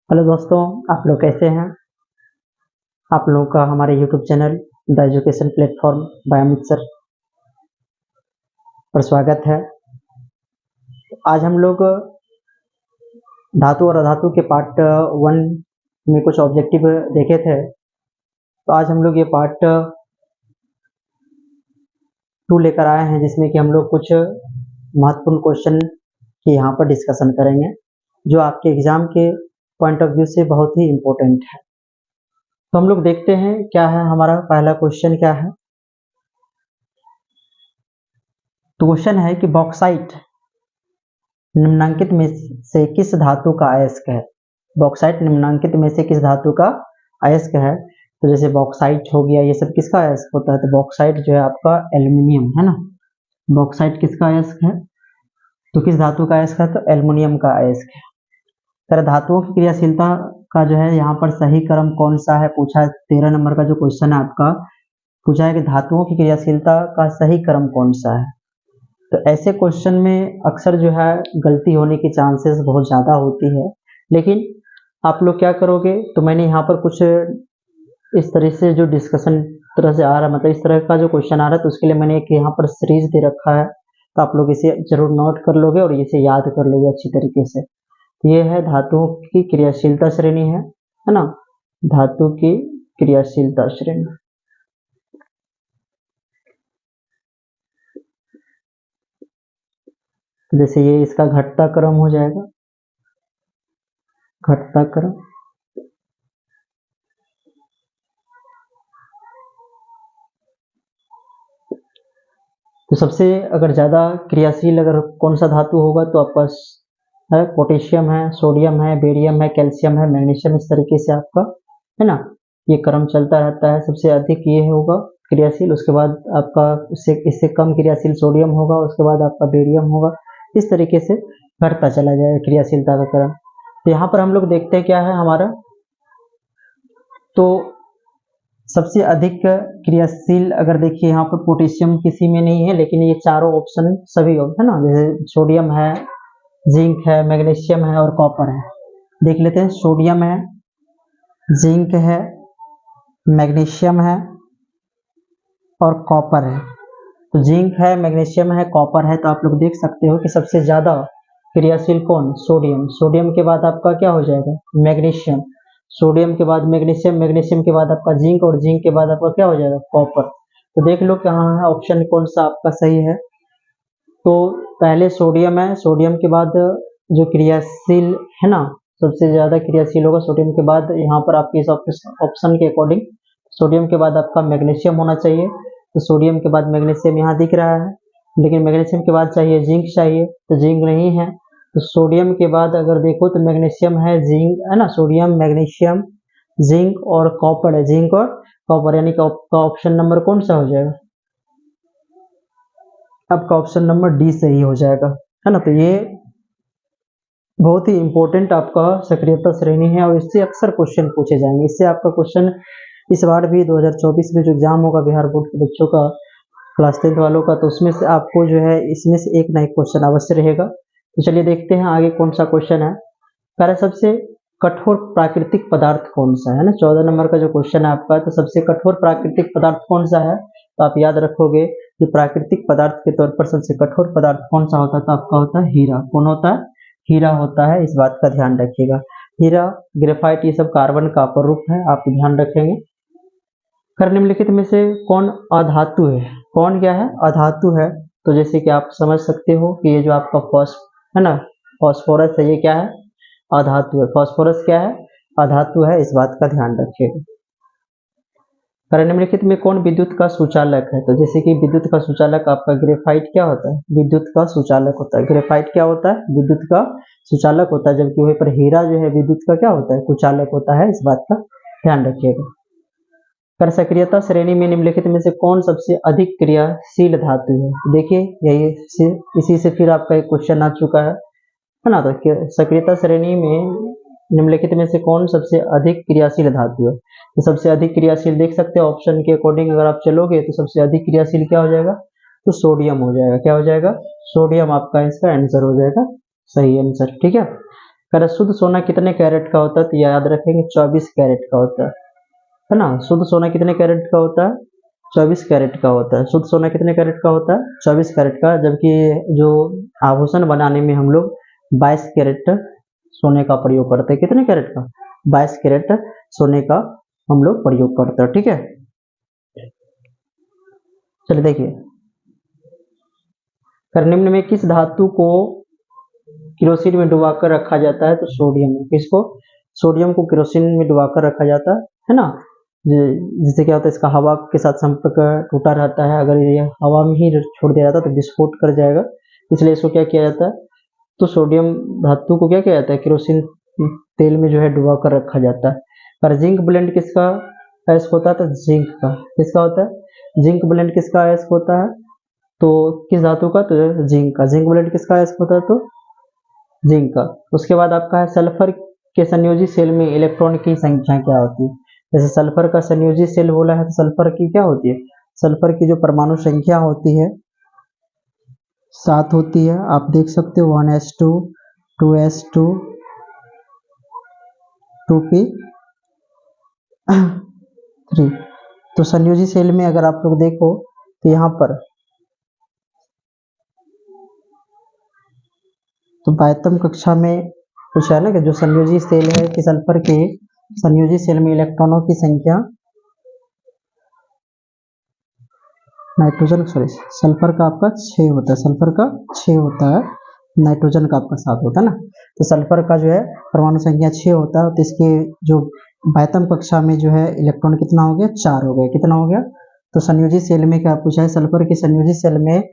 Hello दोस्तों, आप लोग कैसे हैं। आप लोगों का हमारे YouTube channel the education platform bye Amit sir पर स्वागत है। आज हम लोग धातु और अधातु के पार्ट 1 में कुछ ऑब्जेक्टिव देखे थे, तो आज हम लोग ये पार्ट 2 लेकर आए हैं, जिसमें कि हम लोग कुछ महत्वपूर्ण क्वेश्चन की यहाँ पर डिस्कशन करेंगे, जो आपके एग्जाम के पॉइंट ऑफ व्यू से बहुत ही इम्पोर्टेंट है। तो हम लोग देखते हैं क्या है हमारा पहला क्वेश्चन क्या है। तो क्वेश्चन है कि बॉक्साइट निम्नांकित में से किस धातु का अयस्क है। बॉक्साइट निम्नांकित में से किस धातु का अयस्क है। तो जैसे बॉक्साइट हो गया, ये सब किसका अयस्क होता है। तो बॉक्साइट जो है आपका एल्युमिनियम है ना। बॉक्साइट किसका अयस्क है, तो किस धातु का अयस्क है, तो एल्युमिनियम का अयस्क है। तर धातुओं की क्रियाशीलता का जो है यहाँ पर सही क्रम कौन सा है पूछा है। 13 नंबर का जो क्वेश्चन है आपका, पूछा है कि धातुओं की क्रियाशीलता का सही क्रम कौन सा है। तो ऐसे क्वेश्चन में अक्सर जो है गलती होने की चांसेस बहुत ज़्यादा होती है, लेकिन आप लोग क्या करोगे। तो मैंने यहाँ पर कुछ इस तरह से जो डिस्कशन तरह से आ रहा है, मतलब इस तरह का जो क्वेश्चन आ रहा है, तो उसके लिए मैंने एक यहाँ पर सीरीज दे रखा है। तो आप लोग इसे जरूर नोट कर लोगे और इसे याद कर लोगे अच्छी तरीके से। तो ये है धातुओं की क्रियाशीलता श्रेणी है ना। धातु की क्रियाशीलता श्रेणी, जैसे ये इसका घटता क्रम हो जाएगा, घटता क्रम। तो सबसे अगर ज़्यादा क्रियाशील अगर कौन सा धातु होगा, तो आपका है पोटेशियम है, सोडियम है, बेरियम है, कैल्शियम है, मैग्नीशियम, इस तरीके से आपका है ना ये क्रम चलता रहता है। सबसे अधिक ये होगा क्रियाशील, उसके बाद आपका इससे कम क्रियाशील सोडियम होगा, उसके बाद आपका बेरियम होगा। इस तरीके से घटता चला जाएगा क्रियाशीलता का क्रम। तो यहाँ पर हम लोग देखते हैं क्या है हमारा। तो सबसे अधिक क्रियाशील अगर देखिए यहाँ पर पोटेशियम किसी में नहीं है, लेकिन ये चारों ऑप्शन सभी है ना। जैसे सोडियम है, जिंक है, मैग्नीशियम है और कॉपर है। देख लेते हैं, सोडियम है, जिंक है, मैग्नीशियम है और कॉपर है। तो जिंक है, मैग्नीशियम है, कॉपर है। तो आप लोग देख सकते हो कि सबसे ज्यादा क्रियाशील कौन, सोडियम। सोडियम के बाद आपका क्या हो जाएगा, मैग्नीशियम। सोडियम के बाद मैग्नीशियम, मैग्नीशियम के बाद आपका जिंक और जिंक के बाद आपका क्या हो जाएगा, कॉपर। तो देख लो कहाँ है ऑप्शन कौन सा आपका सही है। तो पहले सोडियम है, सोडियम के बाद जो क्रियाशील है ना, सबसे ज्यादा क्रियाशील होगा सोडियम के बाद। यहाँ पर आपके इस ऑप्शन के अकॉर्डिंग सोडियम के बाद आपका मैग्नीशियम होना चाहिए। तो सोडियम के बाद मैग्नीशियम यहाँ दिख रहा है, लेकिन मैग्नीशियम के बाद चाहिए जिंक चाहिए, तो जिंक नहीं है। तो सोडियम के बाद अगर देखो तो मैग्नीशियम है, जिंक है ना, सोडियम, मैग्नीशियम, जिंक और कॉपर है, जिंक और कॉपर, यानी कि आपका ऑप्शन नंबर कौन सा हो जाएगा, आपका ऑप्शन नंबर डी सही हो जाएगा, है ना। तो ये बहुत ही इंपॉर्टेंट आपका सक्रियता श्रेणी है और इससे अक्सर क्वेश्चन पूछे जाएंगे। इससे आपका क्वेश्चन इस बार भी 2024 में जो एग्जाम होगा बिहार बोर्ड के बच्चों का, क्लास 10 वालों का, तो उसमें से आपको जो है इसमें से एक ना एक क्वेश्चन अवश्य रहेगा। तो चलिए देखते हैं आगे कौन सा क्वेश्चन है। पहले सबसे कठोर प्राकृतिक पदार्थ कौन सा है ना, 14 नंबर का जो क्वेश्चन है आपका। तो सबसे कठोर प्राकृतिक पदार्थ कौन सा है, तो आप याद रखोगे कि प्राकृतिक पदार्थ के तौर पर सबसे कठोर पदार्थ कौन सा होता है, तो आपका होता है हीरा। कौन होता है, हीरा होता है, इस बात का ध्यान रखिएगा। हीरा, ग्रेफाइट, ये सब कार्बन का अपरूप है, आप ध्यान रखेंगे। कर निम्नलिखित में से कौन अधातु है, कौन क्या है, अधातु है। तो जैसे कि आप समझ सकते हो कि ये जो आपका है ना, फॉस्फोरस है, ये क्या है, अधातु है। फॉस्फोरस क्या है, अधातु है, इस बात का ध्यान रखिएगा। कर निम्नलिखित में कौन विद्युत का सुचालक है। तो जैसे कि विद्युत का सुचालक आपका ग्रेफाइट क्या होता है, विद्युत का सुचालक होता है। ग्रेफाइट क्या होता है, विद्युत का सुचालक होता है, जबकि वहीं पर हीरा जो है विद्युत का क्या होता है, कुचालक होता है, इस बात का ध्यान रखिएगा। कर सक्रियता श्रेणी में निम्नलिखित में से कौन सबसे अधिक क्रियाशील धातु है। देखिए यही इसी से फिर आपका एक क्वेश्चन आ चुका है ना। तो सक्रियता श्रेणी में निम्नलिखित में से कौन सबसे अधिक क्रियाशील धातु है। तो सबसे अधिक क्रियाशील देख सकते हैं ऑप्शन के अकॉर्डिंग अगर आप चलोगे, तो सबसे अधिक क्रियाशील क्या हो जाएगा, तो सोडियम हो जाएगा। क्या हो जाएगा, सोडियम आपका इसका आंसर हो जाएगा, सही आंसर, ठीक है। अगर शुद्ध सोना कितने कैरेट का होता है तो याद रखेंगे 24 कैरेट का होता है ना। शुद्ध सोना कितने कैरेट का होता है? 24 कैरेट का होता है। शुद्ध सोना कितने कैरेट का होता है? 24 कैरेट का। जबकि जो आभूषण बनाने में हम लोग 22 कैरेट सोने का प्रयोग करते हैं। कितने कैरेट का? 22 कैरेट सोने का हम लोग प्रयोग करते हैं। ठीक है, चलिए देखिए, फिर निम्न में किस धातु को केरोसिन में डुबाकर रखा जाता है? तो सोडियम। किसको? सोडियम को केरोसिन में डुबाकर रखा जाता है ना। जिससे क्या होता है, इसका हवा के साथ संपर्क टूटा रहता है। अगर ये हवा में ही छोड़ दिया जाता है तो विस्फोट कर जाएगा, इसलिए इसको क्या किया जाता है? तो सोडियम धातु को क्या किया जाता है? केरोसिन तेल में जो है डुबा कर रखा जाता है। और जिंक ब्लेंड किसका अयस्क होता है? तो जिंक का। किसका होता है? जिंक ब्लेंड किसका अयस्क होता है? तो किस धातु का? तो जिंक का। जिंक ब्लेंड किसका अयस्क होता है? तो जिंक का। उसके बाद आपका है सल्फर के संयोजी सेल में इलेक्ट्रॉन की संख्या क्या होती है? जैसे सल्फर का संयोजी सेल बोला है तो सल्फर की क्या होती है? सल्फर की जो परमाणु संख्या होती है 7 होती है। आप देख सकते हो 1s2 2s2 2p3। तो संयोजी सेल में अगर आप लोग देखो तो यहाँ पर तो 22वीं कक्षा में पूछा है ना कि जो संयोजी सेल है कि सल्फर के संयोजी सेल में इलेक्ट्रॉनों की संख्या सल्फर का आपका 6 होता है। सल्फर का 6 होता है, नाइट्रोजन का आपका 7 होता है ना। तो सल्फर का जो है परमाणु संख्या 6 होता है। तो इसके जो 22वीं कक्षा में जो है इलेक्ट्रॉन कितना हो गया? 4 हो गया। कितना हो गया? तो संयोजी सेल में क्या पूछा है? सल्फर की संयोजी सेल में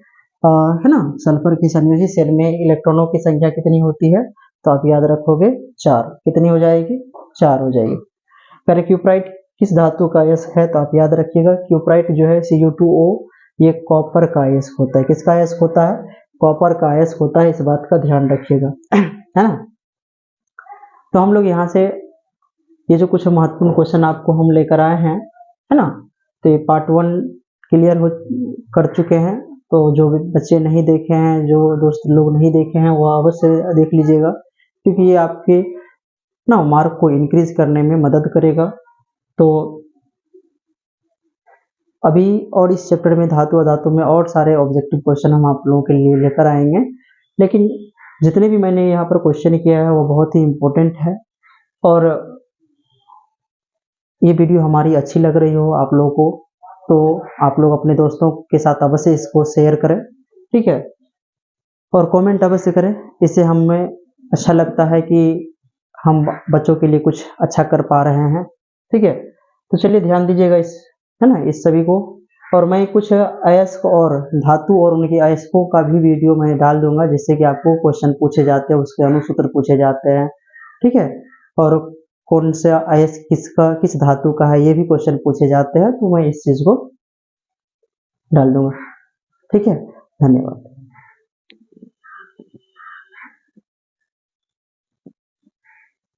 है ना, सल्फर की संयोजी सेल में इलेक्ट्रॉनों की संख्या कितनी होती है? तो आप याद रखोगे 4। कितनी हो जाएगी? 4 हो जाएगी। फिर क्यूप्राइट किस धातु का अयस्क है? तो आप याद रखिएगा क्यूप्राइट जो है Cu2O ये कॉपर का अयस्क होता है। किसका अयस्क होता है? कॉपर का अयस्क होता है। इस बात का ध्यान रखिएगा है ना। तो हम लोग यहाँ से ये जो कुछ महत्वपूर्ण क्वेश्चन आपको हम लेकर आए हैं है ना, तो ये पार्ट 1 क्लियर हो कर चुके हैं। तो जो भी बच्चे नहीं देखे हैं, जो दोस्त लोग नहीं देखे हैं, वो अवश्य देख लीजिएगा, क्योंकि ये आपके ना मार्क को इंक्रीज करने में मदद करेगा। तो अभी और इस चैप्टर में धातु अधातु में और सारे ऑब्जेक्टिव क्वेश्चन हम आप लोगों के लिए लेकर आएंगे, लेकिन जितने भी मैंने यहाँ पर क्वेश्चन किया है वो बहुत ही इम्पोर्टेंट है। और ये वीडियो हमारी अच्छी लग रही हो आप लोगों को तो आप लोग अपने दोस्तों के साथ अवश्य इसको शेयर करें, ठीक है, और कमेंट अवश्य करें। इससे हमें अच्छा लगता है कि हम बच्चों के लिए कुछ अच्छा कर पा रहे हैं, ठीक है। तो चलिए ध्यान दीजिएगा इस, है ना, इस सभी को। और मैं कुछ अयस्क और धातु और उनके अयस्कों का भी वीडियो मैं डाल दूंगा, जिससे कि आपको क्वेश्चन पूछे जाते हैं, उसके अनुसूत्र पूछे जाते हैं, ठीक है। और कौन सा अयस्क किसका किस धातु का है ये भी क्वेश्चन पूछे जाते हैं, तो मैं इस चीज को डाल दूंगा, ठीक है। धन्यवाद।